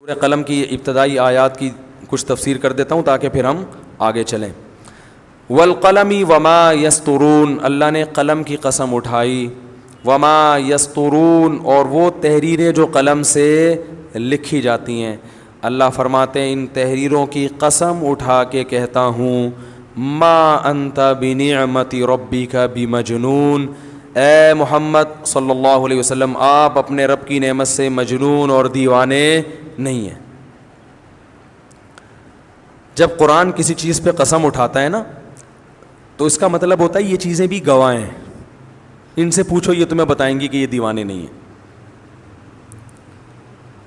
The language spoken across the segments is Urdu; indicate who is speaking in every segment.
Speaker 1: قلم کی ابتدائی آیات کی کچھ تفسیر کر دیتا ہوں تاکہ پھر ہم آگے چلیں. والقلم وما یسطرون، اللہ نے قلم کی قسم اٹھائی. وما یسطرون، اور وہ تحریریں جو قلم سے لکھی جاتی ہیں. اللہ فرماتے ہیں ان تحریروں کی قسم اٹھا کے کہتا ہوں ما انت بنعمت ربک بمجنون، اے محمد صلی اللہ علیہ وسلم آپ اپنے رب کی نعمت سے مجنون اور دیوانے نہیں ہیں. جب قرآن کسی چیز پہ قسم اٹھاتا ہے نا تو اس کا مطلب ہوتا ہے یہ چیزیں بھی گواہ ہیں، ان سے پوچھو یہ تمہیں بتائیں گی کہ یہ دیوانے نہیں ہیں.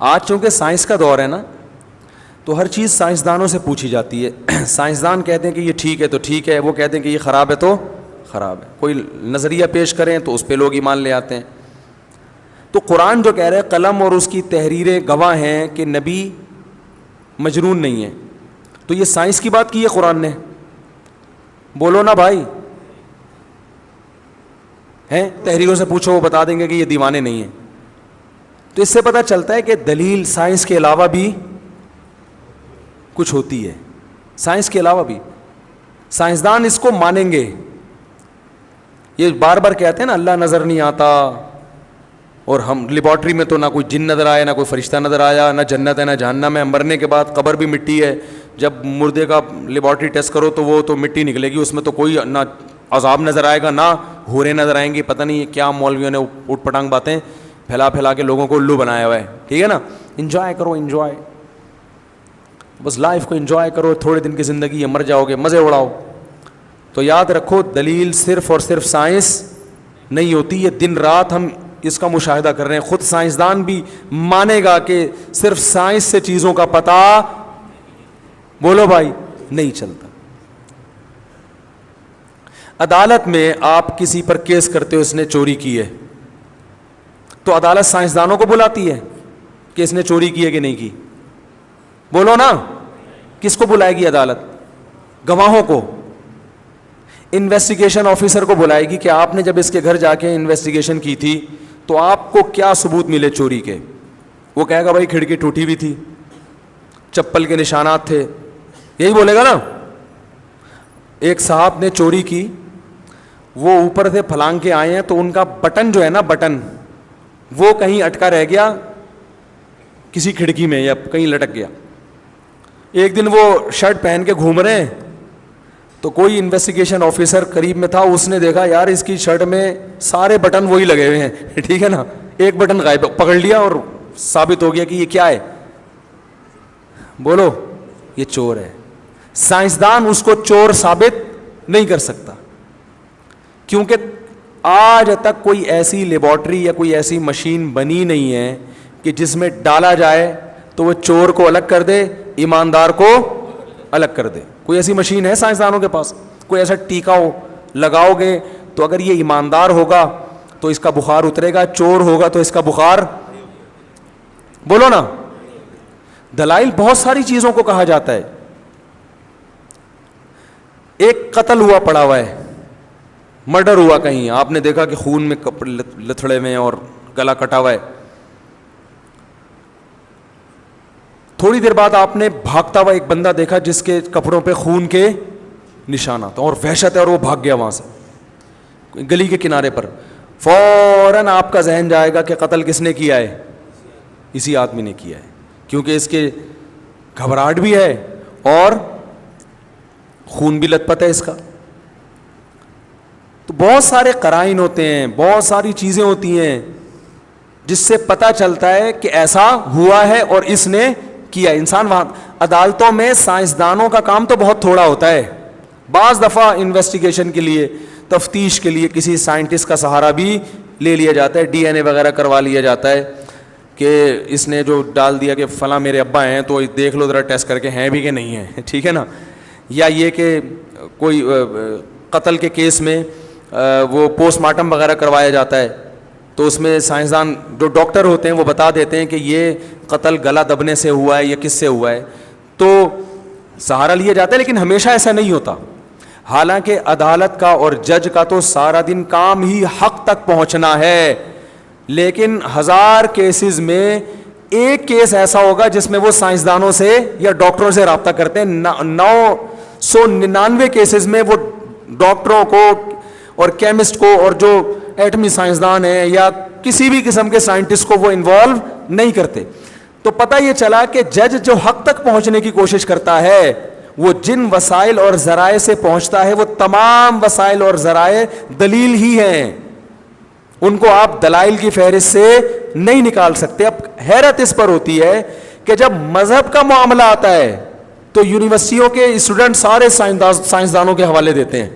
Speaker 1: آج چونکہ سائنس کا دور ہے نا تو ہر چیز سائنسدانوں سے پوچھی جاتی ہے. سائنسدان کہتے ہیں کہ یہ ٹھیک ہے تو ٹھیک ہے، وہ کہتے ہیں کہ یہ خراب ہے تو خراب ہے. کوئی نظریہ پیش کریں تو اس پہ لوگ ایمان لے آتے ہیں. تو قرآن جو کہہ رہے ہیں قلم اور اس کی تحریریں گواہ ہیں کہ نبی مجنون نہیں ہے، تو یہ سائنس کی بات کی ہے قرآن نے؟ بولو نا بھائی، ہیں تحریروں سے پوچھو وہ بتا دیں گے کہ یہ دیوانے نہیں ہیں. تو اس سے پتہ چلتا ہے کہ دلیل سائنس کے علاوہ بھی کچھ ہوتی ہے. سائنس کے علاوہ بھی سائنسدان اس کو مانیں گے. یہ بار بار کہتے ہیں نا اللہ نظر نہیں آتا، اور ہم لیبارٹری میں تو نہ کوئی جن نظر آیا، نہ کوئی فرشتہ نظر آیا، نہ جنت ہے نہ جہنم ہے. مرنے کے بعد قبر بھی مٹی ہے، جب مردے کا لیبارٹری ٹیسٹ کرو تو وہ تو مٹی نکلے گی، اس میں تو کوئی نہ عذاب نظر آئے گا نہ حوریں نظر آئیں گی. پتہ نہیں کیا مولویوں نے اٹھ پٹانگ باتیں پھیلا کے لوگوں کو الو بنایا ہوا ہے. ٹھیک ہے نا، انجوائے کرو، انجوائے، بس لائف کو انجوائے کرو، تھوڑے دن کی زندگی ہے، مر جاؤ گے، مزے اڑاؤ. تو یاد رکھو دلیل صرف اور صرف سائنس نہیں ہوتی، یہ دن رات ہم اس کا مشاہدہ کر رہے ہیں. خود سائنسدان بھی مانے گا کہ صرف سائنس سے چیزوں کا پتہ، بولو بھائی، نہیں چلتا. عدالت میں آپ کسی پر کیس کرتے ہو اس نے چوری کی ہے تو عدالت سائنسدانوں کو بلاتی ہے کہ اس نے چوری کی ہے کہ نہیں کی؟ بولو نا، کس کو بلائے گی عدالت؟ گواہوں کو. انویسٹیگیشن آفیسر کو بلائے گی کہ آپ نے جب اس کے گھر جا کے انویسٹیگیشن کی تھی تو آپ کو کیا ثبوت ملے چوری کے؟ وہ کہے گا بھائی کھڑکی ٹوٹی ہوئی تھی، چپل کے نشانات تھے، یہی بولے گا نا. ایک صاحب نے چوری کی، وہ اوپر سے پھلانگ کے آئے ہیں تو ان کا بٹن جو ہے نا، بٹن وہ کہیں اٹکا رہ گیا کسی کھڑکی میں یا کہیں لٹک گیا. ایک دن وہ شرٹ پہن کے گھوم رہے ہیں تو کوئی انویسٹیگیشن آفیسر قریب میں تھا، اس نے دیکھا یار اس کی شرٹ میں سارے بٹن وہی لگے ہوئے ہیں. ٹھیک ہے نا، ایک بٹن غائب، پکڑ لیا اور ثابت ہو گیا کہ یہ کیا ہے؟ بولو، یہ چور ہے. سائنسدان اس کو چور ثابت نہیں کر سکتا کیونکہ آج تک کوئی ایسی لیبارٹری یا کوئی ایسی مشین بنی نہیں ہے کہ جس میں ڈالا جائے تو وہ چور کو الگ کر دے، ایماندار کو الگ کر دے. کوئی ایسی مشین ہے سائنسدانوں کے پاس؟ کوئی ایسا ٹیکا ہو لگاؤ گے تو اگر یہ ایماندار ہوگا تو اس کا بخار اترے گا، چور ہوگا تو اس کا بخار، بولو نا. دلائل بہت ساری چیزوں کو کہا جاتا ہے. ایک قتل ہوا پڑا ہوا ہے، مرڈر ہوا کہیں، آپ نے دیکھا کہ خون میں کپڑے لتھڑے ہوئے ہیں اور گلا کٹا ہوا ہے. تھوڑی دیر بعد آپ نے بھاگتا ہوا ایک بندہ دیکھا جس کے کپڑوں پہ خون کے نشانات اور وحشت ہے، اور وہ بھاگ گیا وہاں سے گلی کے کنارے پر. فوراً آپ کا ذہن جائے گا کہ قتل کس نے کیا ہے؟ اسی آدمی نے کیا ہے، کیونکہ اس کے گھبراہٹ بھی ہے اور خون بھی لت پت ہے اس کا. تو بہت سارے قرائن ہوتے ہیں، بہت ساری چیزیں ہوتی ہیں جس سے پتہ چلتا ہے کہ ایسا ہوا ہے اور اس نے کیا. انسان وہاں عدالتوں میں سائنسدانوں کا کام تو بہت تھوڑا ہوتا ہے. بعض دفعہ انویسٹیگیشن کے لیے، تفتیش کے لیے کسی سائنٹسٹ کا سہارا بھی لے لیا جاتا ہے، ڈی این اے وغیرہ کروا لیا جاتا ہے کہ اس نے جو ڈال دیا کہ فلاں میرے ابا ہیں تو دیکھ لو ذرا ٹیسٹ کر کے ہیں بھی کہ نہیں ہیں. ٹھیک ہے نا. یا یہ کہ کوئی قتل کے کیس میں وہ پوسٹ مارٹم وغیرہ کروایا جاتا ہے تو اس میں سائنسدان جو ڈاکٹر ہوتے ہیں وہ بتا دیتے ہیں کہ یہ قتل گلا دبنے سے ہوا ہے یا کس سے ہوا ہے، تو سہارا لیا جاتا ہے. لیکن ہمیشہ ایسا نہیں ہوتا. حالانکہ عدالت کا اور جج کا تو سارا دن کام ہی حق تک پہنچنا ہے، لیکن ہزار کیسز میں ایک کیس ایسا ہوگا جس میں وہ سائنسدانوں سے یا ڈاکٹروں سے رابطہ کرتے ہیں. 999 کیسز میں وہ ڈاکٹروں کو اور کیمسٹ کو اور جو ایٹمی سائنسدان ہیں یا کسی بھی قسم کے سائنٹسٹ کو وہ انوالو نہیں کرتے. تو پتہ یہ چلا کہ جج جو حق تک پہنچنے کی کوشش کرتا ہے وہ جن وسائل اور ذرائع سے پہنچتا ہے وہ تمام وسائل اور ذرائع دلیل ہی ہیں. ان کو آپ دلائل کی فہرست سے نہیں نکال سکتے. اب حیرت اس پر ہوتی ہے کہ جب مذہب کا معاملہ آتا ہے تو یونیورسٹیوں کے اسٹوڈنٹ سارے سائنسدانوں کے حوالے دیتے ہیں.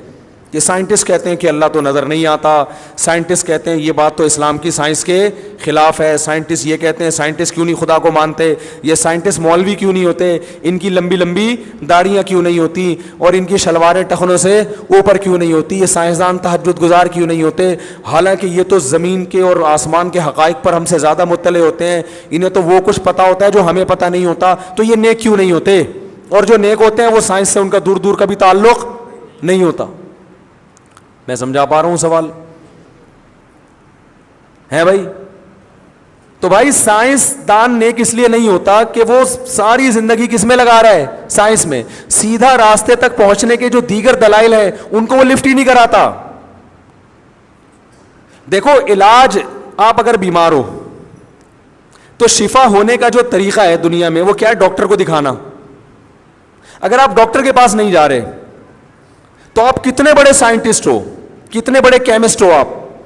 Speaker 1: یہ سائنٹسٹ کہتے ہیں کہ اللہ تو نظر نہیں آتا, سائنٹسٹ کہتے ہیں یہ بات تو اسلام کی سائنس کے خلاف ہے, سائنٹسٹ یہ کہتے ہیں سائنٹسٹ کیوں نہیں خدا کو مانتے, یہ سائنٹسٹ مولوی کیوں نہیں ہوتے, ان کی لمبی لمبی داڑیاں کیوں نہیں ہوتی اور ان کی شلواریں ٹخنوں سے اوپر کیوں نہیں ہوتی, یہ سائنسدان تہجد گزار کیوں نہیں ہوتے, حالانکہ یہ تو زمین کے اور آسمان کے حقائق پر ہم سے زیادہ مطلع ہوتے ہیں, انہیں تو وہ کچھ پتہ ہوتا ہے جو ہمیں پتہ نہیں ہوتا, تو یہ نیک کیوں نہیں ہوتے, اور جو نیک ہوتے ہیں وہ سائنس سے ان کا دور دور کا بھی تعلق نہیں ہوتا. میں سمجھا پا رہا ہوں سوال ہے بھائی؟ تو بھائی سائنس دان نیک اس لیے نہیں ہوتا کہ وہ ساری زندگی کس میں لگا رہا ہے, سائنس میں. سیدھا راستے تک پہنچنے کے جو دیگر دلائل ہیں ان کو وہ لفٹ ہی نہیں کراتا. دیکھو علاج, آپ اگر بیمار ہو تو شفا ہونے کا جو طریقہ ہے دنیا میں وہ کیا ہے؟ ڈاکٹر کو دکھانا. اگر آپ ڈاکٹر کے پاس نہیں جا رہے تو آپ کتنے بڑے سائنٹسٹ ہو, کتنے بڑے کیمسٹ ہو,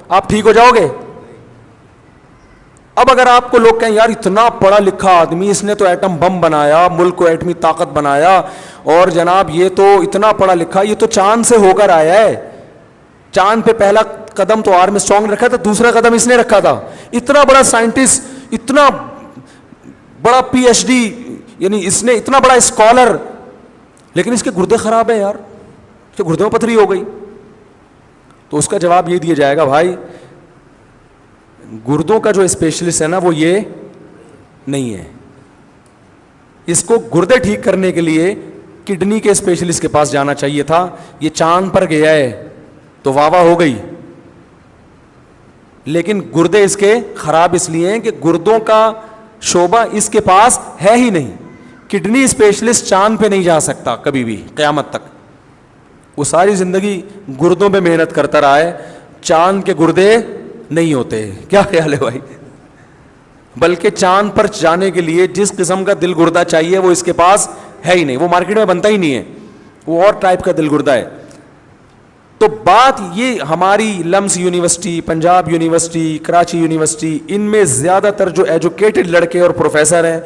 Speaker 1: آپ ٹھیک ہو جاؤ گے؟ اب اگر آپ کو لوگ کہیں یار اتنا پڑھا لکھا آدمی, اس نے تو ایٹم بم بنایا, ملک کو ایٹمی طاقت بنایا, اور جناب یہ تو اتنا پڑھا لکھا, یہ تو چاند سے ہو کر آیا ہے, چاند پہ پہلا قدم تو آرم اسٹرانگ نے رکھا تھا, دوسرا قدم اس نے رکھا تھا, اتنا بڑا سائنٹسٹ, اتنا بڑا پی ایچ ڈی, یعنی اس نے اتنا بڑا اسکالر, لیکن اس کے گردے خراب ہیں یار, اس کے گردے میں پتھری ہو گئی. تو اس کا جواب یہ دیا جائے گا بھائی گردوں کا جو اسپیشلسٹ ہے نا وہ یہ نہیں ہے, اس کو گردے ٹھیک کرنے کے لیے کڈنی کے اسپیشلسٹ کے پاس جانا چاہیے تھا. یہ چاند پر گیا ہے تو واہ واہ ہو گئی, لیکن گردے اس کے خراب اس لیے ہیں کہ گردوں کا شعبہ اس کے پاس ہے ہی نہیں. کڈنی اسپیشلسٹ چاند پہ نہیں جا سکتا کبھی بھی قیامت تک, وہ ساری زندگی گردوں پہ محنت کرتا رہا ہے, چاند کے گردے نہیں ہوتے. کیا خیال ہے بھائی؟ بلکہ چاند پر جانے کے لیے جس قسم کا دل گردہ چاہیے وہ اس کے پاس ہے ہی نہیں, وہ مارکیٹ میں بنتا ہی نہیں ہے, وہ اور ٹائپ کا دل گردہ ہے. تو بات یہ ہماری LUMS university, Punjab university, Karachi university, ان میں زیادہ تر جو ایجوکیٹڈ لڑکے اور پروفیسر ہیں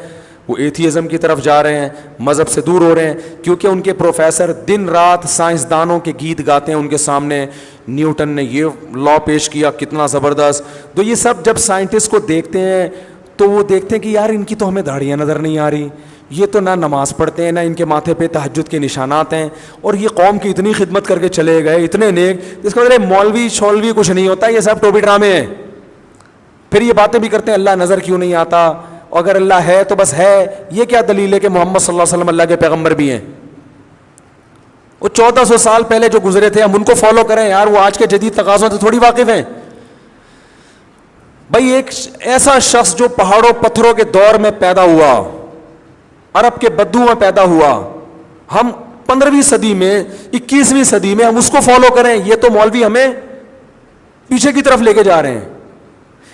Speaker 1: وہ ایتھیزم کی طرف جا رہے ہیں, مذہب سے دور ہو رہے ہیں, کیونکہ ان کے پروفیسر دن رات سائنسدانوں کے گیت گاتے ہیں ان کے سامنے. نیوٹن نے یہ لا پیش کیا, کتنا زبردست. تو یہ سب جب سائنٹسٹ کو دیکھتے ہیں تو وہ دیکھتے ہیں کہ یار ان کی تو ہمیں داڑیاں نظر نہیں آ رہی, یہ تو نہ نماز پڑھتے ہیں, نہ ان کے ماتھے پہ تہجد کے نشانات ہیں, اور یہ قوم کی اتنی خدمت کر کے چلے گئے, اتنے نیک, اس کا مطلب مولوی شولوی کچھ نہیں ہوتا, یہ سب ٹوپی ڈرامے ہیں. پھر یہ باتیں بھی کرتے ہیں اللہ نظر کیوں نہیں آتا, اگر اللہ ہے تو بس ہے. یہ کیا دلیل ہے کہ محمد صلی اللہ علیہ وسلم اللہ کے پیغمبر بھی ہیں؟ وہ 1400 سال پہلے جو گزرے تھے ہم ان کو فالو کریں یار, وہ آج کے جدید تقاضوں سے تھوڑی واقف ہیں. بھائی ایک ایسا شخص جو پہاڑوں پتھروں کے دور میں پیدا ہوا, عرب کے بدو میں پیدا ہوا, ہم 15ویں صدی میں 21ویں صدی میں ہم اس کو فالو کریں, یہ تو مولوی ہمیں پیچھے کی طرف لے کے جا رہے ہیں.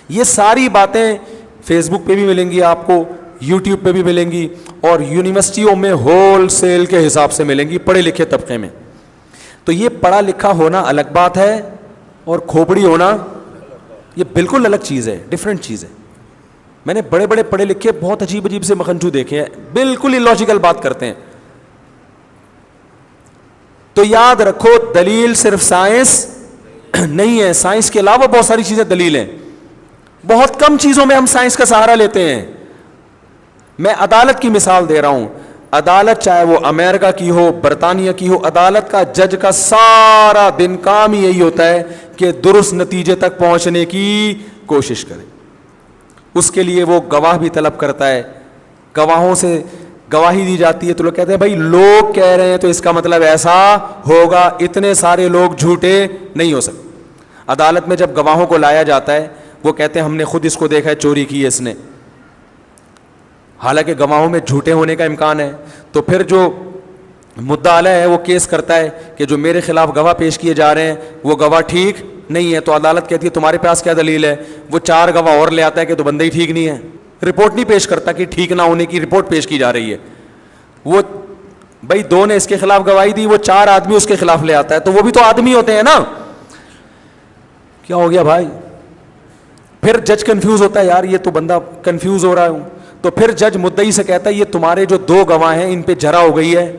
Speaker 1: یہ ساری باتیں فیس بک پہ بھی ملیں گی آپ کو, یوٹیوب پہ بھی ملیں گی, اور یونیورسٹیوں میں ہول سیل کے حساب سے ملیں گی پڑھے لکھے طبقے میں. تو یہ پڑھا لکھا ہونا الگ بات ہے اور کھوپڑی ہونا یہ بالکل الگ چیز ہے, ڈفرینٹ چیز ہے. میں نے بڑے بڑے پڑھے لکھے بہت عجیب عجیب سے مکھنچو دیکھے ہیں, بالکل illogical بات کرتے ہیں. تو یاد رکھو دلیل صرف سائنس نہیں ہے, سائنس کے علاوہ بہت ساری چیزیں دلیل ہیں. بہت کم چیزوں میں ہم سائنس کا سہارا لیتے ہیں. میں عدالت کی مثال دے رہا ہوں. عدالت چاہے وہ امریکہ کی ہو, برطانیہ کی ہو, عدالت کا جج کا سارا دن کام ہی یہی ہوتا ہے کہ درست نتیجے تک پہنچنے کی کوشش کرے. اس کے لیے وہ گواہ بھی طلب کرتا ہے, گواہوں سے گواہی دی جاتی ہے تو لوگ کہتے ہیں بھائی لوگ کہہ رہے ہیں تو اس کا مطلب ایسا ہوگا, اتنے سارے لوگ جھوٹے نہیں ہو سکتے. عدالت میں جب گواہوں کو لایا جاتا ہے وہ کہتے ہیں ہم نے خود اس کو دیکھا ہے, چوری کی ہے اس نے, حالانکہ گواہوں میں جھوٹے ہونے کا امکان ہے. تو پھر جو مدعا علیہ ہے وہ کیس کرتا ہے کہ جو میرے خلاف گواہ پیش کیے جا رہے ہیں وہ گواہ ٹھیک نہیں ہے, تو عدالت کہتی ہے تمہارے پاس کیا دلیل ہے؟ وہ 4 گواہ اور لے آتا ہے کہ تو بندہ ہی ٹھیک نہیں ہے, رپورٹ نہیں پیش کرتا کہ ٹھیک نہ ہونے کی رپورٹ پیش کی جا رہی ہے. وہ بھائی 2 نے اس کے خلاف گواہی دی, وہ 4 آدمی اس کے خلاف لے آتا ہے, تو وہ بھی تو آدمی ہوتے ہیں نا. کیا ہو گیا بھائی؟ پھر جج کنفیوز ہوتا ہے, یار یہ تو بندہ کنفیوز ہو رہا ہے. تو پھر جج مدعی سے کہتا ہے یہ تمہارے جو 2 گواہ ہیں ان پہ جرا ہو گئی ہے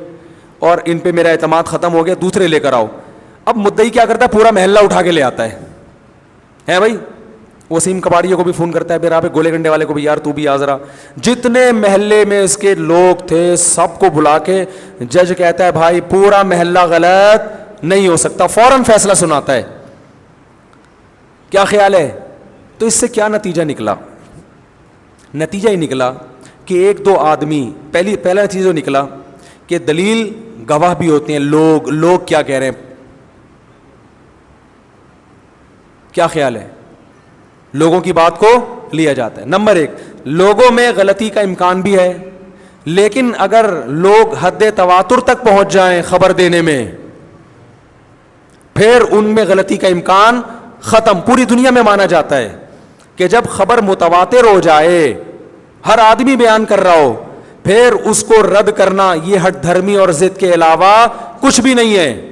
Speaker 1: اور ان پہ میرا اعتماد ختم ہو گیا, دوسرے لے کر آؤ. اب مدعی کیا کرتا ہے؟ پورا محلہ اٹھا کے لے آتا ہے بھائی. وسیم کباڑیے کو بھی فون کرتا ہے, پھر آپ گولے گنڈے والے کو بھی, یار تو بھی آ ذرا. جتنے محلے میں اس کے لوگ تھے سب کو بلا کے جج کہتا ہے بھائی پورا محلہ غلط نہیں ہو سکتا, فوراً فیصلہ سناتا ہے. کیا خیال ہے؟ تو اس سے کیا نتیجہ نکلا؟ نتیجہ ہی نکلا کہ 1-2 آدمی, پہلا چیز جو نکلا کہ دلیل گواہ بھی ہوتے ہیں, لوگ کیا کہہ رہے ہیں. کیا خیال ہے؟ لوگوں کی بات کو لیا جاتا ہے. نمبر 1, لوگوں میں غلطی کا امکان بھی ہے, لیکن اگر لوگ حد تواتر تک پہنچ جائیں خبر دینے میں, پھر ان میں غلطی کا امکان ختم. پوری دنیا میں مانا جاتا ہے کہ جب خبر متواتر ہو جائے, ہر آدمی بیان کر رہا ہو, پھر اس کو رد کرنا یہ ہٹ دھرمی اور ضد کے علاوہ کچھ بھی نہیں ہے,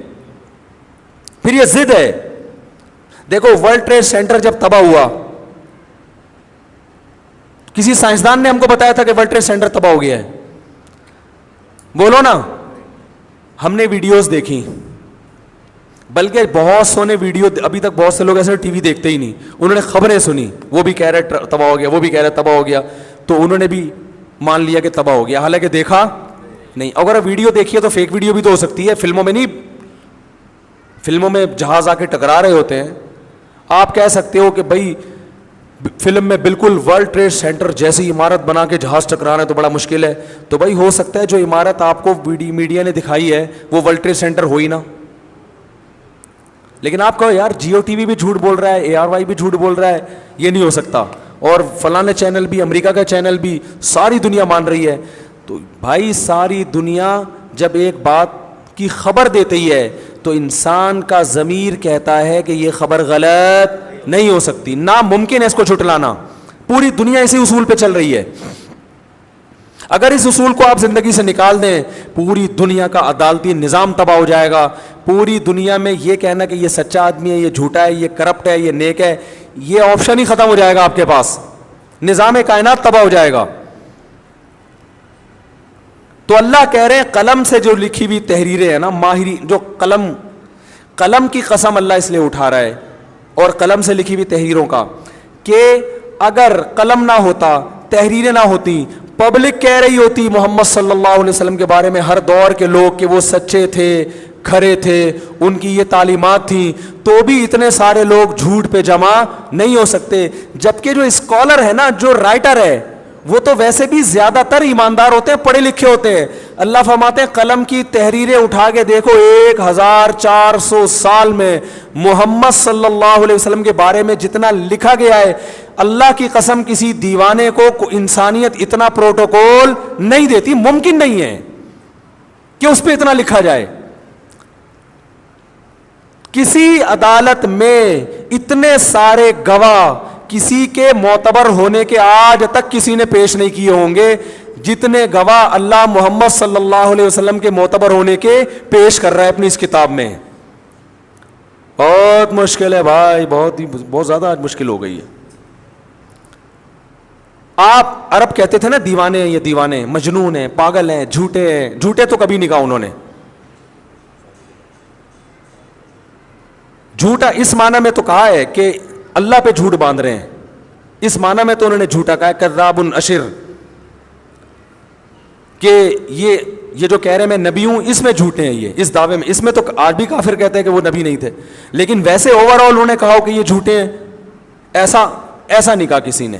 Speaker 1: پھر یہ ضد ہے. دیکھو ورلڈ ٹریڈ سینٹر جب تباہ ہوا, کسی سائنسدان نے ہم کو بتایا تھا کہ ورلڈ ٹریڈ سینٹر تباہ ہو گیا ہے؟ بولو نا. ہم نے ویڈیوز دیکھی, بلکہ بہت سو نے ویڈیو, ابھی تک بہت سے لوگ ایسے ٹی وی دیکھتے ہی نہیں, انہوں نے خبریں سنی, وہ بھی کہہ رہے تباہ ہو گیا, وہ بھی کہہ رہے تباہ ہو گیا, تو انہوں نے بھی مان لیا کہ تباہ ہو گیا, حالانکہ دیکھا نہیں. اگر ویڈیو دیکھیے تو فیک ویڈیو بھی تو ہو سکتی ہے, فلموں میں نہیں. فلموں میں جہاز آ کے ٹکرا رہے ہوتے ہیں, آپ کہہ سکتے ہو کہ بھائی فلم میں بالکل ورلڈ ٹریڈ سینٹر جیسی عمارت بنا کے جہاز ٹکرانا ہے تو بڑا مشکل ہے. تو بھائی ہو سکتا ہے جو عمارت آپ کو میڈیا نے دکھائی ہے وہ ورلڈ ٹریڈ سینٹر ہو ہی نا. لیکن آپ کہو یار جیو ٹی وی بھی جھوٹ بول رہا ہے, ARY بھی جھوٹ بول رہا ہے, یہ نہیں ہو سکتا, اور فلانے چینل بھی, امریکہ کا چینل بھی, ساری دنیا مان رہی ہے. تو بھائی ساری دنیا جب ایک بات کی خبر دیتی ہے تو انسان کا ضمیر کہتا ہے کہ یہ خبر غلط نہیں ہو سکتی, ناممکن ہے اس کو جھٹلانا. پوری دنیا اسی اصول پہ چل رہی ہے. اگر اس اصول کو آپ زندگی سے نکال دیں, پوری دنیا کا عدالتی نظام تباہ ہو جائے گا. پوری دنیا میں یہ کہنا کہ یہ سچا آدمی ہے, یہ جھوٹا ہے, یہ کرپٹ ہے, یہ نیک ہے, یہ آپشن ہی ختم ہو جائے گا آپ کے پاس. نظام کائنات تباہ ہو جائے گا. تو اللہ کہہ رہے ہیں قلم سے جو لکھی ہوئی تحریریں ہیں نا, ماہری جو قلم کی قسم اللہ اس لیے اٹھا رہا ہے, اور قلم سے لکھی ہوئی تحریروں کا, کہ اگر قلم نہ ہوتا, تحریریں نہ ہوتی, پبلک کہہ رہی ہوتی محمد صلی اللہ علیہ وسلم کے بارے میں, ہر دور کے لوگ کہ وہ سچے تھے, کھرے تھے, ان کی یہ تعلیمات تھیں, تو بھی اتنے سارے لوگ جھوٹ پہ جمع نہیں ہو سکتے. جبکہ جو اسکالر ہے نا, جو رائٹر ہے, وہ تو ویسے بھی زیادہ تر ایماندار ہوتے ہیں, پڑھے لکھے ہوتے ہیں. اللہ فرماتے ہیں قلم کی تحریریں اٹھا کے دیکھو, 1400 سال میں محمد صلی اللہ علیہ وسلم کے بارے میں جتنا لکھا گیا ہے, اللہ کی قسم کسی دیوانے کو انسانیت اتنا پروٹوکول نہیں دیتی, ممکن نہیں ہے کہ اس پہ اتنا لکھا جائے. کسی عدالت میں اتنے سارے گواہ کسی کے معتبر ہونے کے آج تک کسی نے پیش نہیں کیے ہوں گے جتنے گواہ اللہ محمد صلی اللہ علیہ وسلم کے معتبر ہونے کے پیش کر رہا ہے اپنی اس کتاب میں. بہت مشکل ہے بھائی, بہت زیادہ آج مشکل ہو گئی ہے. آپ عرب کہتے تھے نا دیوانے ہیں, یہ دیوانے, مجنون ہیں, پاگل ہیں, جھوٹے ہیں. جھوٹے تو کبھی نہیں کہا انہوں نے. جھوٹا اس معنی میں تو کہا ہے کہ اللہ پہ جھوٹ باندھ رہے ہیں, اس معنی میں تو انہوں نے جھوٹا کہا ہے, کذاب اشر, کہ یہ جو کہہ رہے ہیں میں نبی ہوں, اس میں جھوٹے ہیں یہ, اس دعوے میں. اس میں تو آج بھی کافر کہتے ہیں کہ وہ نبی نہیں تھے, لیکن ویسے اوور آل انہوں نے کہا کہ یہ جھوٹے ہیں, ایسا نہیں کہا کسی نے.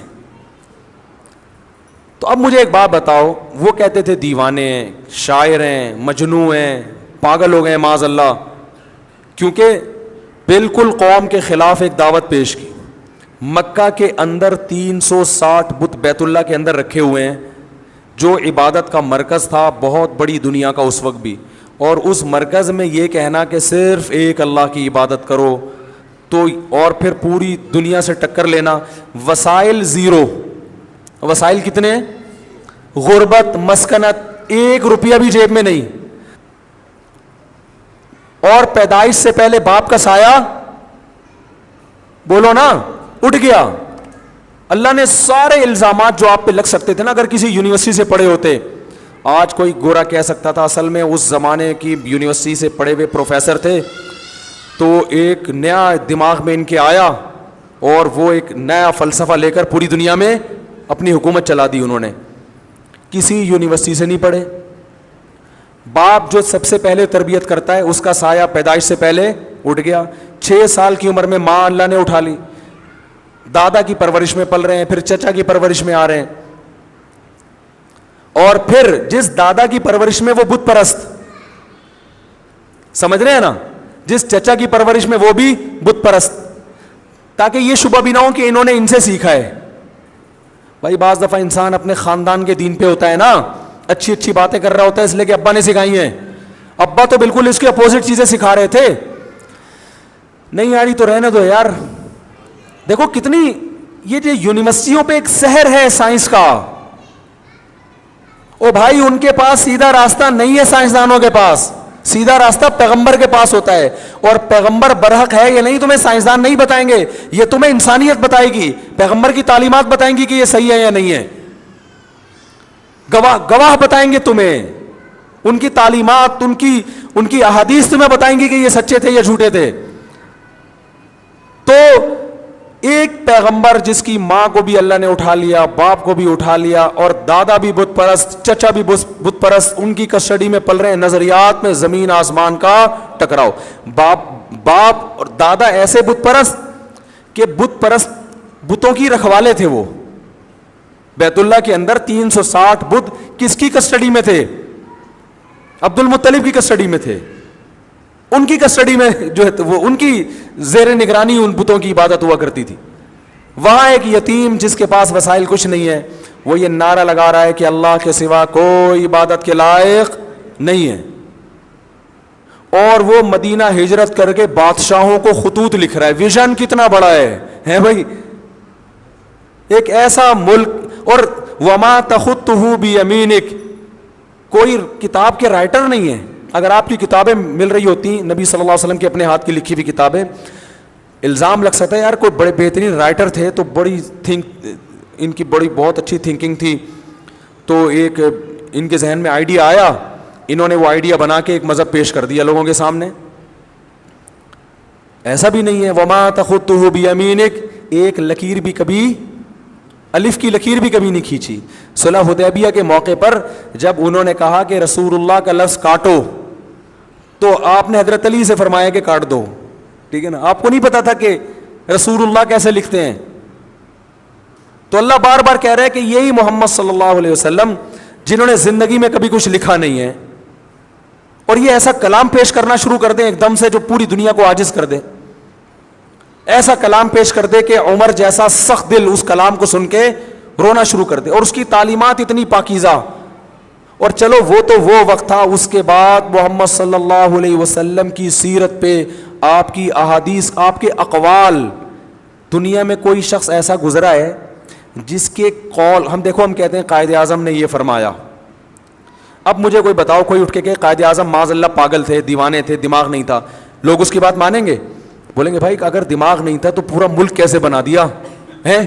Speaker 1: تو اب مجھے ایک بات بتاؤ, وہ کہتے تھے دیوانے ہیں, شاعر ہیں, مجنوں ہیں, پاگل ہو گئے معاذ اللہ, کیونکہ بالکل قوم کے خلاف ایک دعوت پیش کی. مکہ کے اندر 360 بت بیت اللہ کے اندر رکھے ہوئے ہیں, جو عبادت کا مرکز تھا بہت بڑی دنیا کا اس وقت بھی, اور اس مرکز میں یہ کہنا کہ صرف ایک اللہ کی عبادت کرو تو, اور پھر پوری دنیا سے ٹکر لینا, وسائل زیرو, وسائل کتنے, غربت, مسکنت, 1 روپیہ بھی جیب میں نہیں, اور پیدائش سے پہلے باپ کا سایہ, بولو نا, اٹھ گیا. اللہ نے سارے الزامات جو آپ پہ لگ سکتے تھے نا, اگر کسی یونیورسٹی سے پڑھے ہوتے, آج کوئی گورا کہہ سکتا تھا اصل میں اس زمانے کی یونیورسٹی سے پڑھے ہوئے پروفیسر تھے, تو ایک نیا دماغ میں ان کے آیا اور وہ ایک نیا فلسفہ لے کر پوری دنیا میں اپنی حکومت چلا دی انہوں نے. کسی یونیورسٹی سے نہیں پڑھے. باپ جو سب سے پہلے تربیت کرتا ہے اس کا سایہ پیدائش سے پہلے اٹھ گیا. 6 سال کی عمر میں ماں اللہ نے اٹھا لی, دادا کی پرورش میں پل رہے ہیں, پھر چچا کی پرورش میں آ رہے ہیں, اور پھر جس دادا کی پرورش میں وہ بت پرست, سمجھ رہے ہیں نا, جس چچا کی پرورش میں وہ بھی بت پرست, تاکہ یہ شبہ بھی نہ ہو کہ انہوں نے ان سے سیکھا ہے. بھائی بعض دفعہ انسان اپنے خاندان کے دین پہ ہوتا ہے نا, اچھی اچھی باتیں کر رہا ہوتا ہے اس لیے کہ ابا نے سکھائی ہیں, ابا تو بالکل اس کے اپوزٹ چیزیں سکھا رہے تھے, نہیں آ رہی تو رہنے دو یار. دیکھو کتنی یہ جو یونیورسٹیوں پہ ایک سحر ہے سائنس کا, او بھائی ان کے پاس سیدھا راستہ نہیں ہے, سائنسدانوں کے پاس سیدھا راستہ پیغمبر کے پاس ہوتا ہے, اور پیغمبر برحق ہے یہ نہیں تمہیں سائنسدان نہیں بتائیں گے, یہ تمہیں انسانیت بتائے گی, پیغمبر کی تعلیمات بتائیں گی کہ یہ صحیح ہے یا نہیں ہے, گواہ بتائیں گے تمہیں, ان کی تعلیمات, ان کی احادیث تمہیں بتائیں گی کہ یہ سچے تھے یا جھوٹے تھے. تو ایک پیغمبر جس کی ماں کو بھی اللہ نے اٹھا لیا, باپ کو بھی اٹھا لیا, اور دادا بھی بت پرست, چچا بھی بت پرست, ان کی کسٹڈی میں پل رہے ہیں. نظریات میں زمین آسمان کا ٹکراؤ. باپ اور دادا ایسے بت پرست کہ بت پرست بتوں کی رکھوالے تھے. وہ بیت اللہ کے اندر 360 بت کس کی کسٹڈی میں تھے, عبد المطلب کی کسٹڈی میں تھے, ان کی کسٹڈی میں جو ہے وہ ان کی زیر نگرانی ان بتوں کی عبادت ہوا کرتی تھی. وہاں ایک یتیم جس کے پاس وسائل کچھ نہیں ہے, وہ یہ نعرہ لگا رہا ہے کہ اللہ کے سوا کوئی عبادت کے لائق نہیں ہے, اور وہ مدینہ ہجرت کر کے بادشاہوں کو خطوط لکھ رہا ہے. ویژن کتنا بڑا ہے بھائی, ایک ایسا ملک. اور وما تخطہ بیمینک, کوئی کتاب کے رائٹر نہیں ہے. اگر آپ کی کتابیں مل رہی ہوتی نبی صلی اللہ علیہ وسلم کے اپنے ہاتھ کی لکھی ہوئی کتابیں, الزام لگ سکتا ہے یار کوئی بڑے بہترین رائٹر تھے تو ان کی بہت اچھی تھنکنگ تھی, تو ایک ان کے ذہن میں آئیڈیا آیا, انہوں نے وہ آئیڈیا بنا کے ایک مذہب پیش کر دیا لوگوں کے سامنے. ایسا بھی نہیں ہے. وما تخطہ بیمینک, ایک لکیر بھی کبھی, الف کی لکیر بھی کبھی نہیں کھینچی. صلح حدیبیہ کے موقع پر جب انہوں نے کہا کہ رسول اللہ کا لفظ کاٹو, تو آپ نے حضرت علی سے فرمایا کہ کاٹ دو, ٹھیک ہے نا. آپ کو نہیں پتا تھا کہ رسول اللہ کیسے لکھتے ہیں, تو اللہ بار بار کہہ رہا ہے کہ یہی محمد صلی اللہ علیہ وسلم جنہوں نے زندگی میں کبھی کچھ لکھا نہیں ہے, اور یہ ایسا کلام پیش کرنا شروع کر دیں ایک دم سے جو پوری دنیا کو عاجز کر دے, ایسا کلام پیش کر دے کہ عمر جیسا سخت دل اس کلام کو سن کے رونا شروع کر دے, اور اس کی تعلیمات اتنی پاکیزہ. اور چلو وہ وقت تھا. اس کے بعد محمد صلی اللہ علیہ وسلم کی سیرت پہ, آپ کی احادیث, آپ کے اقوال, دنیا میں کوئی شخص ایسا گزرا ہے جس کے قول ہم کہتے ہیں قائد اعظم نے یہ فرمایا. اب مجھے کوئی بتاؤ, کوئی اٹھ کے کہ قائد اعظم معاذ اللہ پاگل تھے, دیوانے تھے, دماغ نہیں تھا, لوگ اس کی بات مانیں گے؟ بولیں گے بھائی اگر دماغ نہیں تھا تو پورا ملک کیسے بنا دیا ہے,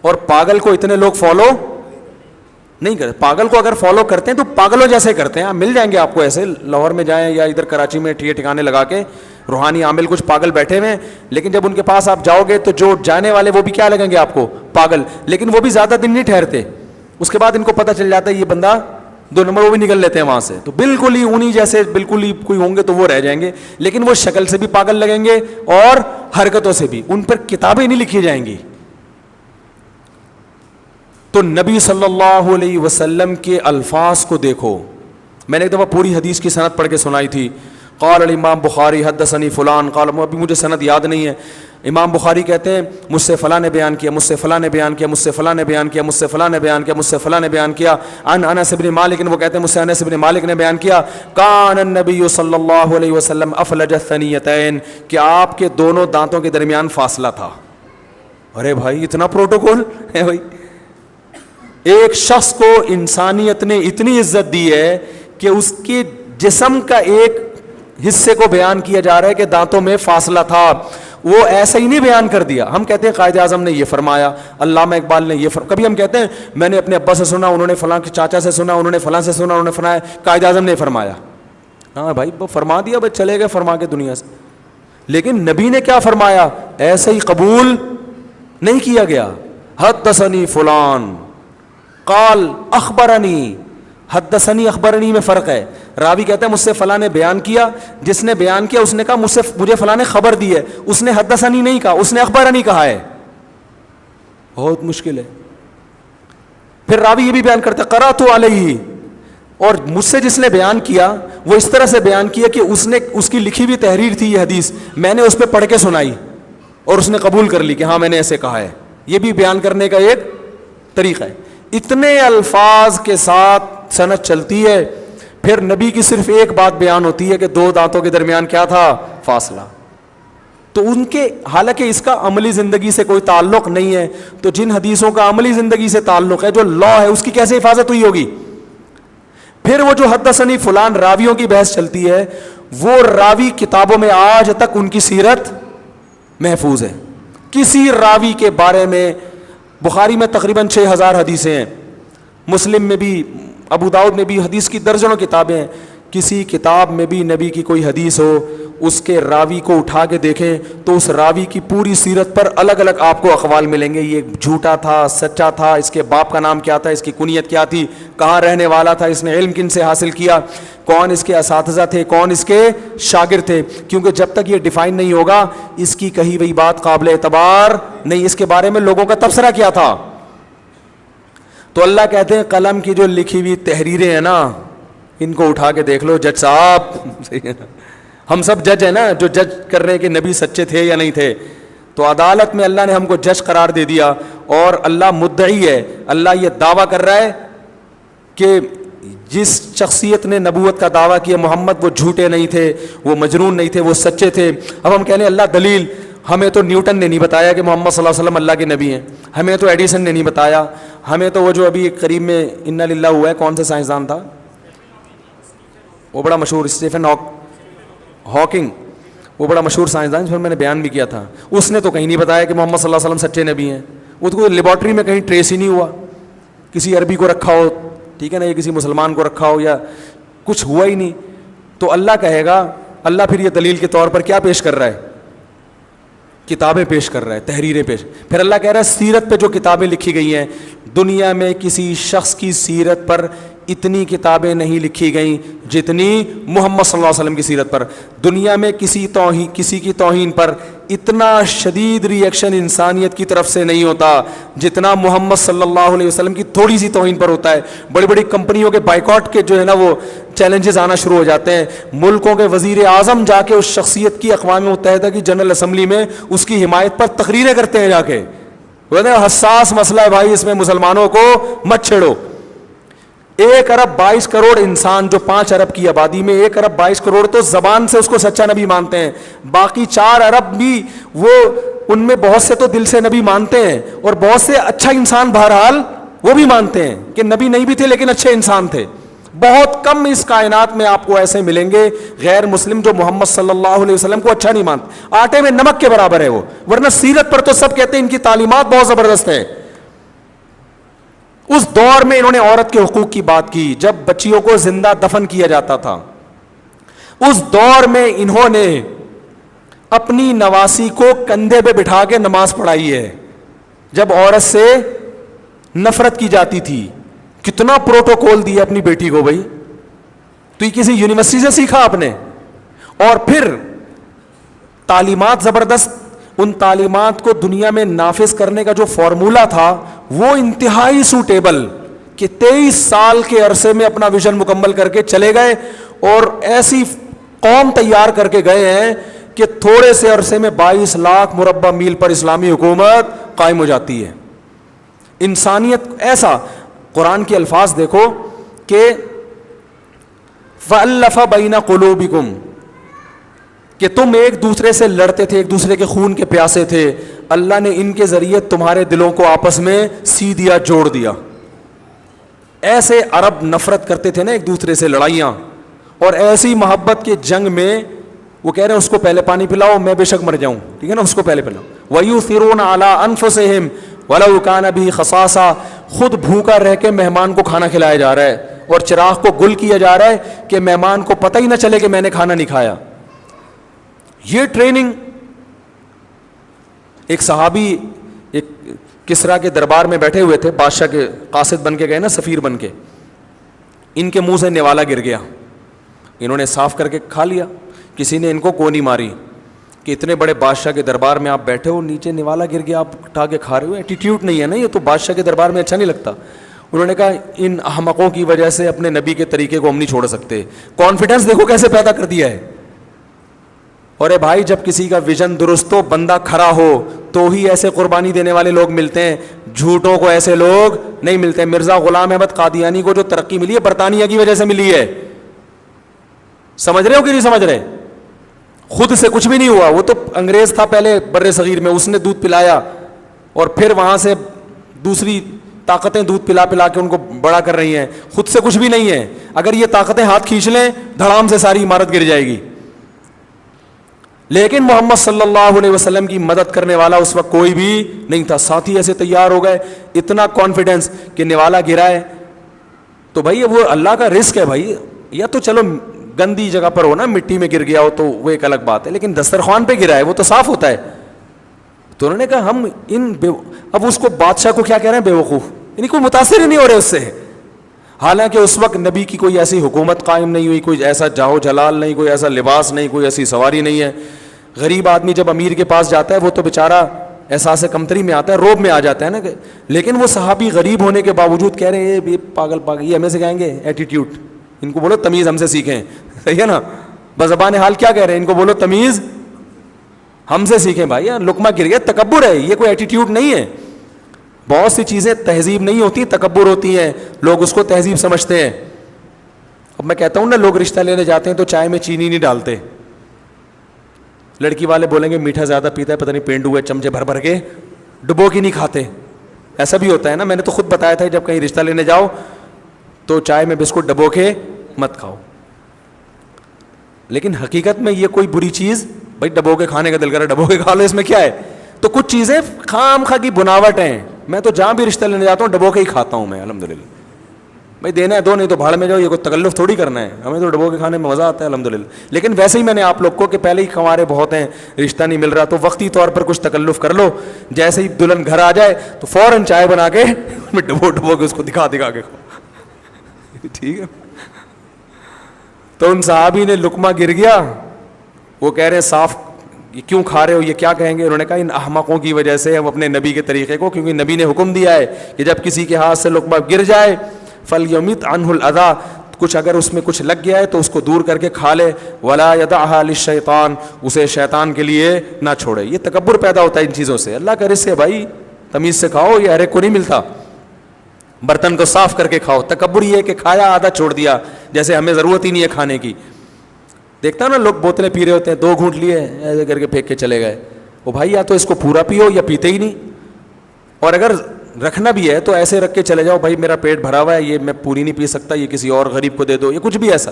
Speaker 1: اور پاگل کو اتنے لوگ فالو نہیں کرتے. پاگل کو اگر فالو کرتے ہیں تو پاگلوں جیسے کرتے ہیں. مل جائیں گے آپ کو ایسے, لاہور میں جائیں یا ادھر کراچی میں ٹھکانے لگا کے روحانی عامل کچھ پاگل بیٹھے ہوئے ہیں, لیکن جب ان کے پاس آپ جاؤ گے تو جو جانے والے وہ بھی کیا لگیں گے آپ کو, پاگل. لیکن وہ بھی زیادہ دن نہیں ٹھہرتے, اس کے بعد ان کو پتہ چل جاتا ہے یہ بندہ 2 نمبر, وہ بھی نکل لیتے ہیں وہاں سے. تو بالکل ہی انہی جیسے بالکل ہی کوئی ہوں گے تو وہ رہ جائیں گے, لیکن وہ شکل سے بھی پاگل لگیں گے اور حرکتوں سے بھی. ان پر کتابیں نہیں لکھی جائیں گی. تو نبی صلی اللہ علیہ وسلم کے الفاظ کو دیکھو. میں نے ایک دفعہ پوری حدیث کی سند پڑھ کے سنائی تھی. قال الامام بخاری حدثنی فلان قال، ابھی مجھے سند یاد نہیں ہے، امام بخاری کہتے ہیں مجھ سے فلاں نے بیان کیا، مجھ سے فلاں نے بیان کیا، مجھ سے فلاں نے بیان کیا، مجھ سے فلاں نے بیان کیا، مجھ سے فلاں نے بیان کیا، عن انس بن مالک، وہ کہتے ہیں مجھ سے انس بن مالک نے بیان کیا، کان النبی صلی اللہ علیہ وسلم افلج الثنیتین، کہ آپ کے دونوں دانتوں کے درمیان فاصلہ تھا۔ ارے بھائی اتنا پروٹوکول ہے بھائی، ایک شخص کو انسانیت نے اتنی عزت دی ہے کہ اس کے جسم کا ایک حصے کو بیان کیا جا رہا ہے کہ دانتوں میں فاصلہ تھا، وہ ایسا ہی نہیں بیان کر دیا۔ ہم کہتے ہیں قائد اعظم نے یہ فرمایا، علامہ اقبال نے یہ کبھی ہم کہتے ہیں میں نے اپنے ابا سے سنا، انہوں نے فلاں کے چاچا سے سنا، انہوں نے فلاں سے سنا، انہوں نے فرمایا، قائد اعظم نے فرمایا۔ ہاں بھائی وہ فرما دیا، بھائی چلے گئے فرما کے دنیا سے، لیکن نبی نے کیا فرمایا ایسے ہی قبول نہیں کیا گیا۔ حدثنی فلان قال اخبرنی، حدثنی اخبرنی میں فرق ہے، راوی کہتا ہے مجھ سے فلاں نے بیان کیا، جس نے بیان کیا اس نے کہا مجھے فلاں نے خبر دی ہے، اس نے حدثنی نہیں کہا، اس نے اخبرنی کہا ہے، بہت مشکل ہے۔ پھر راوی یہ بھی بیان کرتا ہے قرأت علیہ، اور مجھ سے جس نے بیان کیا وہ اس طرح سے بیان کیا کہ اس کی لکھی ہوئی تحریر تھی یہ حدیث، میں نے اس پہ پڑھ کے سنائی اور اس نے قبول کر لی کہ ہاں میں نے ایسے کہا ہے۔ یہ بھی بیان کرنے کا ایک طریقہ ہے۔ اتنے الفاظ کے ساتھ سند چلتی ہے، پھر نبی کی صرف ایک بات بیان ہوتی ہے کہ دو دانتوں کے درمیان کیا تھا؟ فاصلہ۔ تو ان کے حالانکہ اس کا عملی زندگی سے کوئی تعلق نہیں ہے، تو جن حدیثوں کا عملی زندگی سے تعلق ہے، جو لا ہے، اس کی کیسے حفاظت ہوئی ہوگی؟ پھر وہ جو حدثنی فلان راویوں کی بحث چلتی ہے، وہ راوی کتابوں میں آج تک ان کی سیرت محفوظ ہے۔ کسی راوی کے بارے میں بخاری میں تقریباً 6000 حدیثیں ہیں، مسلم میں بھی، ابو داؤد میں بھی حدیث کی درجنوں کتابیں ہیں، کسی کتاب میں بھی نبی کی کوئی حدیث ہو، اس کے راوی کو اٹھا کے دیکھیں تو اس راوی کی پوری سیرت پر الگ الگ آپ کو اقوال ملیں گے، یہ جھوٹا تھا، سچا تھا، اس کے باپ کا نام کیا تھا، اس کی کنیت کیا تھی، کہاں رہنے والا تھا، اس نے علم کن سے حاصل کیا، کون اس کے اساتذہ تھے، کون اس کے شاگرد تھے، کیونکہ جب تک یہ ڈیفائن نہیں ہوگا اس کی کہی ہوئی بات قابل اعتبار نہیں۔ اس کے بارے میں لوگوں کا تبصرہ کیا تھا؟ تو اللہ کہتے ہیں قلم کی جو لکھی ہوئی تحریریں ہیں نا، ان کو اٹھا کے دیکھ لو جج صاحب، ہم سب جج ہیں نا جو جج کر رہے ہیں کہ نبی سچے تھے یا نہیں تھے، تو عدالت میں اللہ نے ہم کو جج قرار دے دیا اور اللہ مدعی ہے، اللہ یہ دعویٰ کر رہا ہے کہ جس شخصیت نے نبوت کا دعویٰ کیا محمد وہ جھوٹے نہیں تھے، وہ مجنون نہیں تھے، وہ سچے تھے۔ اب ہم کہنے اللہ دلیل، ہمیں تو نیوٹن نے نہیں بتایا کہ محمد صلی اللہ علیہ وسلم اللہ کے نبی ہیں، ہمیں تو ایڈیسن نے نہیں بتایا، ہمیں تو وہ جو ابھی قریب میں انا للہ ہوا ہے، کون سے سائنسدان تھا وہ بڑا مشہور، اسٹیفن ہاکنگ، وہ بڑا مشہور سائنسدان، جس پر میں نے بیان بھی کیا تھا، اس نے تو کہیں نہیں بتایا کہ محمد صلی اللہ علیہ وسلم سچے نبی ہیں، وہ تو لیبارٹری میں کہیں ٹریس ہی نہیں ہوا، کسی عربی کو رکھا ہو، ٹھیک ہے نا، یا کسی مسلمان کو رکھا ہو، یا کچھ ہوا ہی نہیں۔ تو اللہ کہے گا، اللہ پھر یہ دلیل کے طور پر کیا پیش کر رہا ہے؟ کتابیں پیش کر رہا ہے، تحریریں پیش۔ پھر اللہ کہہ رہا ہے سیرت پہ جو کتابیں لکھی گئی ہیں، دنیا میں کسی شخص کی سیرت پر اتنی کتابیں نہیں لکھی گئیں جتنی محمد صلی اللہ علیہ وسلم کی سیرت پر۔ دنیا میں کسی کی توہین پر اتنا شدید ری ایکشن انسانیت کی طرف سے نہیں ہوتا جتنا محمد صلی اللہ علیہ وسلم کی تھوڑی سی توہین پر ہوتا ہے۔ بڑی بڑی کمپنیوں کے بائیکاٹ کے جو ہے نا وہ چیلنجز آنا شروع ہو جاتے ہیں، ملکوں کے وزیر اعظم جا کے اس شخصیت کی اقوام متحدہ کی جنرل اسمبلی میں اس کی حمایت پر تقریریں کرتے ہیں، جا کے حساس مسئلہ ہے بھائی، اس میں مسلمانوں کو مت چھیڑو۔ 1 ارب 22 کروڑ انسان جو 5 ارب کی آبادی میں 1 ارب 22 کروڑ تو زبان سے اس کو سچا نبی مانتے ہیں، باقی 4 ارب بھی وہ ان میں بہت سے تو دل سے نبی مانتے ہیں اور بہت سے اچھا انسان بہرحال وہ بھی مانتے ہیں کہ نبی نہیں بھی تھے لیکن اچھے انسان تھے۔ بہت کم اس کائنات میں آپ کو ایسے ملیں گے غیر مسلم جو محمد صلی اللہ علیہ وسلم کو اچھا نہیں مانتے، آٹے میں نمک کے برابر ہے وہ، ورنہ سیرت پر تو سب کہتے ہیں ان کی تعلیمات بہت زبردست ہے۔ اس دور میں انہوں نے عورت کے حقوق کی بات کی جب بچیوں کو زندہ دفن کیا جاتا تھا، اس دور میں انہوں نے اپنی نواسی کو کندھے پہ بٹھا کے نماز پڑھائی ہے جب عورت سے نفرت کی جاتی تھی۔ کتنا پروٹوکول دیا اپنی بیٹی کو بھائی، تو یہ کسی یونیورسٹی سے سیکھا آپ نے؟ اور پھر تعلیمات زبردست، ان تعلیمات کو دنیا میں نافذ کرنے کا جو فارمولا تھا وہ انتہائی سوٹیبل، کہ 23 سال کے عرصے میں اپنا ویژن مکمل کر کے چلے گئے اور ایسی قوم تیار کر کے گئے ہیں کہ تھوڑے سے عرصے میں 22 لاکھ مربع میل پر اسلامی حکومت قائم ہو جاتی ہے. انسانیت ایسا, قرآن کے الفاظ دیکھو کہ فَأَلَّفَ بَيْنَ قُلُوبِكُمْ, کہ تم ایک دوسرے سے لڑتے تھے, ایک دوسرے کے خون کے پیاسے تھے, اللہ نے ان کے ذریعے تمہارے دلوں کو آپس میں سی دیا, جوڑ دیا. ایسے عرب نفرت کرتے تھے نا ایک دوسرے سے, لڑائیاں, اور ایسی محبت کے جنگ میں وہ کہہ رہے ہیں اس کو پہلے پانی پلاؤ, میں بے شک مر جاؤں, ٹھیک ہے نا, اس کو پہلے پلاؤ. وَيُؤْثِرُونَ عَلَىٰ أَنفُسِهِمْ وَلَوْ كَانَ بِهِ خَصَاصَةٌ, خود بھوکا رہ کے مہمان کو کھانا کھلایا جا رہا ہے, اور چراغ کو گل کیا جا رہا ہے کہ مہمان کو پتہ ہی نہ چلے کہ میں نے کھانا نہیں کھایا. یہ ٹریننگ. ایک صحابی ایک کسرا کے دربار میں بیٹھے ہوئے تھے, بادشاہ کے قاصد بن کے گئے نا, سفیر بن کے, ان کے منہ سے نوالا گر گیا, انہوں نے صاف کر کے کھا لیا. کسی نے ان کو کونی ماری کہ اتنے بڑے بادشاہ کے دربار میں آپ بیٹھے ہو, نیچے نوالا گر گیا, آپ اٹھا کے کھا رہے ہو, ایٹیٹیوڈ نہیں ہے نا, یہ تو بادشاہ کے دربار میں اچھا نہیں لگتا. انہوں نے کہا ان احمقوں کی وجہ سے اپنے نبی کے طریقے کو ہم نہیں چھوڑ سکتے. کانفیڈنس دیکھو کیسے پیدا کر دیا ہے. اور اے بھائی, جب کسی کا ویژن درست ہو, بندہ کھرا ہو, تو ہی ایسے قربانی دینے والے لوگ ملتے ہیں, جھوٹوں کو ایسے لوگ نہیں ملتے. مرزا غلام احمد قادیانی کو جو ترقی ملی ہے برطانیہ کی وجہ سے ملی ہے. سمجھ رہے ہو کہ نہیں سمجھ رہے؟ خود سے کچھ بھی نہیں ہوا, وہ تو انگریز تھا پہلے بر صغیر میں, اس نے دودھ پلایا, اور پھر وہاں سے دوسری طاقتیں دودھ پلا پلا کے ان کو بڑا کر رہی ہیں. خود سے کچھ بھی نہیں ہے. اگر یہ طاقتیں ہاتھ کھینچ لیں, دھڑام سے ساری عمارت گر جائے گی. لیکن محمد صلی اللہ علیہ وسلم کی مدد کرنے والا اس وقت کوئی بھی نہیں تھا. ساتھی ایسے تیار ہو گئے, اتنا کانفیڈنس کہ نوالا گرا ہے تو بھائی وہ اللہ کا رزق ہے بھائی. یا تو چلو گندی جگہ پر ہو نا, مٹی میں گر گیا ہو تو وہ ایک الگ بات ہے, لیکن دسترخوان پہ گرا ہے وہ تو صاف ہوتا ہے. تو انہوں نے کہا ہم اب اس کو بادشاہ کو کیا کہہ رہے ہیں, بیوقوف, یعنی کوئی متاثر ہی نہیں ہو رہے اس سے. حالانکہ اس وقت نبی کی کوئی ایسی حکومت قائم نہیں ہوئی, کوئی ایسا جاہو جلال نہیں, کوئی ایسا لباس نہیں, کوئی ایسی سواری نہیں ہے. غریب آدمی جب امیر کے پاس جاتا ہے وہ تو بیچارہ احساس کمتری میں آتا ہے, روب میں آ جاتا ہے نا. لیکن وہ صحابی غریب ہونے کے باوجود کہہ رہے ہیں یہ پاگل یہ ہمیں سکھائیں گے ایٹیٹیوڈ, ان کو بولو تمیز ہم سے سیکھیں. صحیح ہے نا, بزبان حال کیا کہہ رہے ہیں, ان کو بولو تمیز ہم سے سیکھیں. بھائی لقمہ گر گیا, تکبر ہے, یہ کوئی ایٹیٹیوڈ نہیں ہے. بہت سی چیزیں تہذیب نہیں ہوتی, تکبر ہوتی ہیں, لوگ اس کو تہذیب سمجھتے ہیں. اب میں کہتا ہوں نا, لوگ رشتہ لینے جاتے ہیں تو چائے میں چینی نہیں ڈالتے. لڑکی والے بولیں گے میٹھا زیادہ پیتا ہے, پتہ نہیں پینڈو ہے, چمچے بھر بھر کے ڈبو کے نہیں کھاتے. ایسا بھی ہوتا ہے نا, میں نے تو خود بتایا تھا, جب کہیں رشتہ لینے جاؤ تو چائے میں بسکٹ ڈبو کے مت کھاؤ. لیکن حقیقت میں یہ کوئی بری چیز, بھائی ڈبو کے کھانے کا دل کرا ڈبو کے کھا لو, اس میں کیا ہے. تو کچھ چیزیں خام خواہ کی بناوٹ ہیں. میں تو جہاں بھی رشتہ لینے جاتا ہوں ڈبو کے ہی کھاتا ہوں میں, الحمدللہ. بھائی دینا ہے دو, نہیں تو بھاڑ میں جاؤ, یہ کوئی تکلف تھوڑی کرنا ہے, ہمیں تو ڈبو کے کھانے میں مزہ آتا ہے الحمدللہ. لیکن ویسے ہی میں نے آپ لوگ کو کہ پہلے ہی کنوارے بہت ہیں, رشتہ نہیں مل رہا, تو وقتی طور پر کچھ تکلف کر لو. جیسے ہی دلہن گھر آ جائے تو فوراً چائے بنا کے ڈبو کے اس کو دکھا کے کھاؤ. ٹھیک ہے. تو ان صحابی نے لقمہ گر گیا, وہ کہہ رہے ہیں صاف یہ کیوں کھا رہے ہو, یہ کیا کہیں گے. انہوں نے کہا ان احمقوں کی وجہ سے ہم اپنے نبی کے طریقے کو, کیونکہ نبی نے حکم دیا ہے کہ جب کسی کے ہاتھ سے لقمہ گر جائے فَلْيَمِتْ عَنْهُ الْأَذَىٰ, کچھ اگر اس میں کچھ لگ گیا ہے تو اس کو دور کر کے کھا لے. وَلَا يَدَعْهَا لِلشَّيْطَانِ, اسے شیطان کے لیے نہ چھوڑے. یہ تکبر پیدا ہوتا ہے ان چیزوں سے. اللہ کا رزق ہے بھائی, تمیز سے کھاؤ, یہ ہر ایک کو نہیں ملتا. برتن کو صاف کر کے کھاؤ. تکبر یہ ہے کہ کھایا آدھا چھوڑ دیا, جیسے ہمیں ضرورت ہی نہیں ہے کھانے کی. دیکھتا نا لوگ بوتلیں پی رہے ہوتے ہیں, 2 گھونٹ لیے ایسے کر کے پھینک کے چلے گئے. وہ بھائی یا تو اس کو پورا پیو یا پیتے ہی نہیں, اور اگر رکھنا بھی ہے تو ایسے رکھ کے چلے جاؤ, بھائی میرا پیٹ بھرا ہوا ہے, یہ میں پوری نہیں پی سکتا, یہ کسی اور غریب کو دے دو, یہ کچھ بھی ایسا.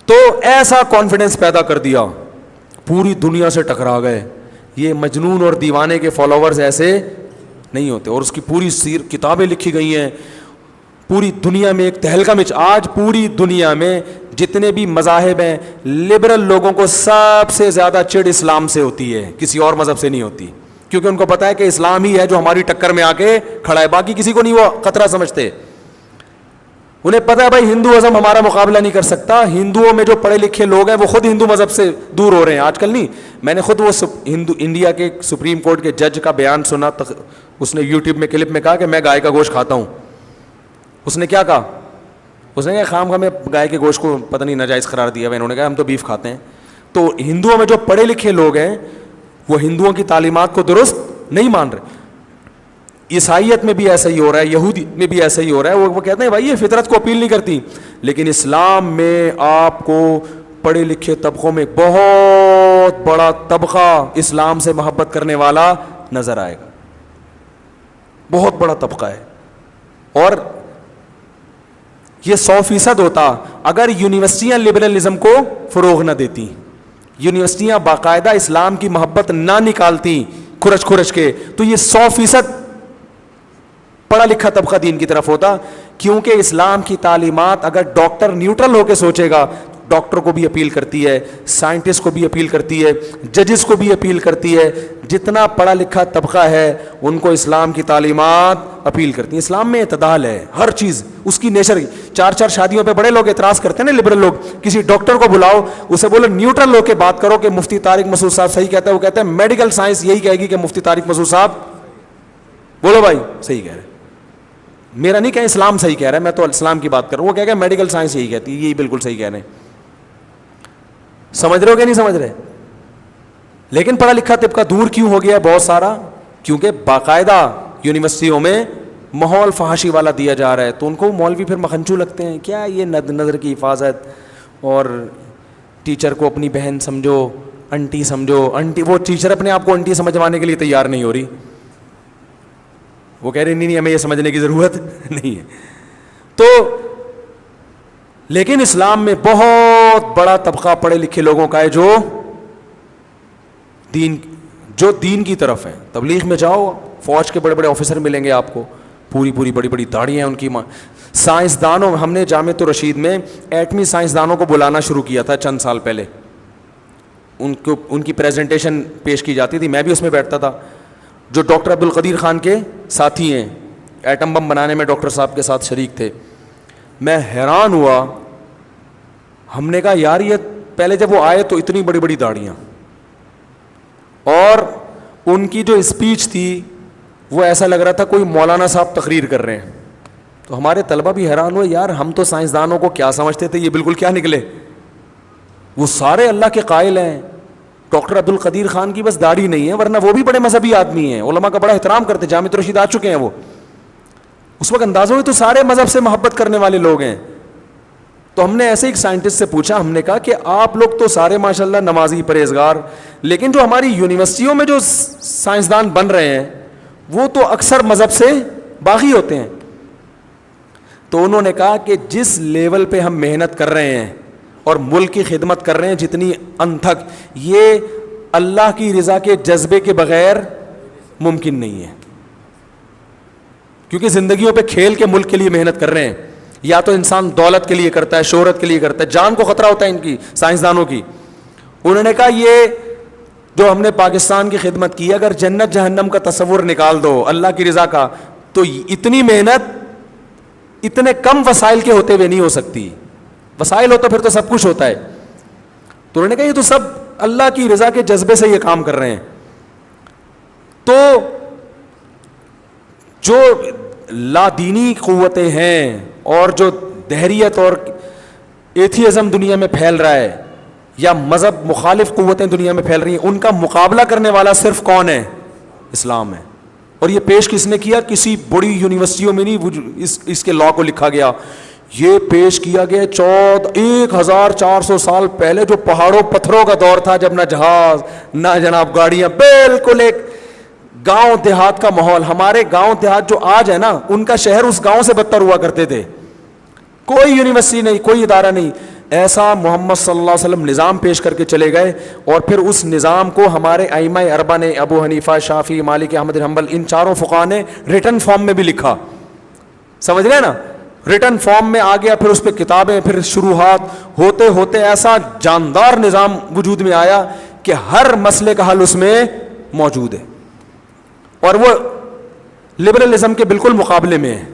Speaker 1: تو ایسا کانفیڈنس پیدا کر دیا, پوری دنیا سے ٹکرا گئے. یہ مجنون اور دیوانے کے فالوورز ایسے نہیں ہوتے, اور اس کی پوری کتابیں لکھی گئی ہیں. پوری دنیا میں ایک تہلکہ مچ, آج پوری دنیا میں جتنے بھی مذاہب ہیں, لبرل لوگوں کو سب سے زیادہ چڑ اسلام سے ہوتی ہے, کسی اور مذہب سے نہیں ہوتی, کیونکہ ان کو پتا ہے کہ اسلام ہی ہے جو ہماری ٹکر میں آ کے کھڑا ہے, باقی کسی کو نہیں وہ خطرہ سمجھتے. انہیں پتا ہے بھائی ہندو ازم ہمارا مقابلہ نہیں کر سکتا. ہندوؤں میں جو پڑھے لکھے لوگ ہیں وہ خود ہندو مذہب سے دور ہو رہے ہیں آج کل. نہیں, میں نے خود وہ انڈیا کے سپریم کورٹ کے جج کا بیان سنا, اس نے یوٹیوب میں کلپ میں کہا کہ میں گائے کا گوشت کھاتا ہوں. اس نے کیا کہا, اس نے کہا خام ہمیں گائے کے گوشت کو پتہ نہیں ناجائز قرار دیا ہے. انہوں نے کہا ہم تو بیف کھاتے ہیں. تو ہندوؤں میں جو پڑھے لکھے لوگ ہیں وہ ہندوؤں کی تعلیمات کو درست نہیں مان رہے. عیسائیت میں بھی ایسا ہی ہو رہا ہے, یہودی میں بھی ایسا ہی ہو رہا ہے. وہ کہتے ہیں بھائی یہ فطرت کو اپیل نہیں کرتی. لیکن اسلام میں آپ کو پڑھے لکھے طبقوں میں بہت بڑا طبقہ اسلام سے محبت کرنے والا نظر آئے گا, بہت بڑا طبقہ ہے. اور یہ 100% ہوتا اگر یونیورسٹیاں لبرلزم کو فروغ نہ دیتی, یونیورسٹیاں باقاعدہ اسلام کی محبت نہ نکالتی کھرچ کھرچ کے, تو یہ 100% پڑھا لکھا طبقہ دین کی طرف ہوتا. کیونکہ اسلام کی تعلیمات اگر ڈاکٹر نیوٹرل ہو کے سوچے گا, ڈاکٹر کو بھی اپیل کرتی ہے, سائنٹسٹ کو بھی اپیل کرتی ہے, ججز کو بھی اپیل کرتی ہے. جتنا پڑھا لکھا طبقہ ہے ان کو اسلام کی تعلیمات اپیل کرتی ہیں. اسلام میں اعتدال ہے, ہر چیز اس کی نیچر. 4 شادیوں پہ بڑے لوگ اعتراض کرتے ہیں نا, لبرل لوگ. کسی ڈاکٹر کو بلاؤ, اسے بولو نیوٹرل ہو کے بات کرو کہ مفتی طارق مسعود صاحب صحیح کہتا ہے. وہ کہتے ہیں میڈیکل سائنس یہی کہے گی کہ مفتی طارق مسعود صاحب بولو بھائی صحیح کہہ رہے. میرا نہیں کہ اسلام صحیح کہہ رہا ہے, میں تو اسلام کی بات کر رہا ہوں. وہ کہہ گا میڈیکل سائنس یہی کہتی ہے, یہی بالکل صحیح کہہ رہے ہیں. سمجھ رہے ہو کہ نہیں سمجھ رہے؟ لیکن پڑھا لکھا طبقہ دور کیوں ہو گیا ہے بہت سارا؟ کیونکہ باقاعدہ یونیورسٹیوں میں ماحول فحاشی والا دیا جا رہا ہے. تو ان کو مولوی پھر مکھنچو لگتے ہیں. کیا یہ نظر کی حفاظت, اور ٹیچر کو اپنی بہن سمجھو, انٹی سمجھو. انٹی, وہ ٹیچر اپنے آپ کو انٹی سمجھوانے کے لیے تیار نہیں ہو رہی. وہ کہہ رہے نہیں ہمیں یہ سمجھنے کی ضرورت نہیں ہے. تو لیکن اسلام میں بہت بڑا طبقہ پڑھے لکھے لوگوں کا ہے جو دین کی طرف ہے. تبلیغ میں جاؤ, فوج کے بڑے بڑے آفیسر ملیں گے آپ کو, پوری بڑی بڑی داڑیاں ہیں ان کی. سائنسدانوں, ہم نے جامعۃ الرشید میں ایٹمی سائنسدانوں کو بلانا شروع کیا تھا چند سال پہلے. ان کی پریزنٹیشن پیش کی جاتی تھی, میں بھی اس میں بیٹھتا تھا. جو ڈاکٹر عبدالقدیر خان کے ساتھی ہیں, ایٹم بم بنانے میں ڈاکٹر صاحب کے ساتھ شریک تھے. میں حیران ہوا, ہم نے کہا یار یہ پہلے جب وہ آئے تو اتنی بڑی بڑی داڑیاں, اور ان کی جو اسپیچ تھی وہ ایسا لگ رہا تھا کوئی مولانا صاحب تقریر کر رہے ہیں. تو ہمارے طلبہ بھی حیران ہوئے, یار ہم تو سائنسدانوں کو کیا سمجھتے تھے, یہ بالکل کیا نکلے. وہ سارے اللہ کے قائل ہیں. ڈاکٹر عبدالقدیر خان کی بس داڑھی نہیں ہے, ورنہ وہ بھی بڑے مذہبی آدمی ہیں, علماء کا بڑا احترام کرتے. جامعۃ الرشید آ چکے ہیں وہ, اس وقت اندازوں میں تو سارے مذہب سے محبت کرنے والے لوگ ہیں. تو ہم نے ایسے ایک سائنٹسٹ سے پوچھا, ہم نے کہا کہ آپ لوگ تو سارے ماشاءاللہ نمازی پرہیزگار, لیکن جو ہماری یونیورسٹیوں میں جو سائنسدان بن رہے ہیں وہ تو اکثر مذہب سے باغی ہوتے ہیں. تو انہوں نے کہا کہ جس لیول پہ ہم محنت کر رہے ہیں اور ملک کی خدمت کر رہے ہیں جتنی انتھک, یہ اللہ کی رضا کے جذبے کے بغیر ممکن نہیں ہے. کیونکہ زندگیوں پہ کھیل کے ملک کے لیے محنت کر رہے ہیں. یا تو انسان دولت کے لیے کرتا ہے, شہرت کے لیے کرتا ہے, جان کو خطرہ ہوتا ہے ان کی سائنسدانوں کی. انہوں نے کہا یہ جو ہم نے پاکستان کی خدمت کی, اگر جنت جہنم کا تصور نکال دو اللہ کی رضا کا, تو اتنی محنت اتنے کم وسائل کے ہوتے ہوئے نہیں ہو سکتی. وسائل ہو تو پھر تو سب کچھ ہوتا ہے. تو انہوں نے کہا یہ تو سب اللہ کی رضا کے جذبے سے یہ کام کر رہے ہیں. تو جو لادینی قوتیں ہیں اور جو دہریت اور ایتھیزم دنیا میں پھیل رہا ہے, یا مذہب مخالف قوتیں دنیا میں پھیل رہی ہیں, ان کا مقابلہ کرنے والا صرف کون ہے؟ اسلام ہے. اور یہ پیش کس نے کیا؟ کسی بڑی یونیورسٹیوں میں نہیں, اس کے لا کو لکھا گیا. یہ پیش کیا گیا 1400 سال پہلے, جو پہاڑوں پتھروں کا دور تھا, جب نہ جہاز نہ جناب گاڑیاں, بالکل ایک گاؤں دیہات کا ماحول. ہمارے گاؤں دیہات جو آج ہے نا, ان کا شہر اس گاؤں سے بدتر ہوا کرتے تھے. کوئی یونیورسٹی نہیں, کوئی ادارہ نہیں. ایسا محمد صلی اللہ علیہ وسلم نظام پیش کر کے چلے گئے, اور پھر اس نظام کو ہمارے ائمہ اربعہ نے, ابو حنیفہ, شافعی, مالک, احمد بن حنبل, ان چاروں فقہاء نے ریٹن فارم میں بھی لکھا. سمجھ رہے نا, ریٹن فارم میں آ گیا, پھر اس پہ کتابیں, پھر شروحات ہوتے ہوتے ایسا جاندار نظام وجود میں آیا کہ ہر مسئلے کا حل اس میں موجود ہے, اور وہ لبرلزم کے بالکل مقابلے میں ہے.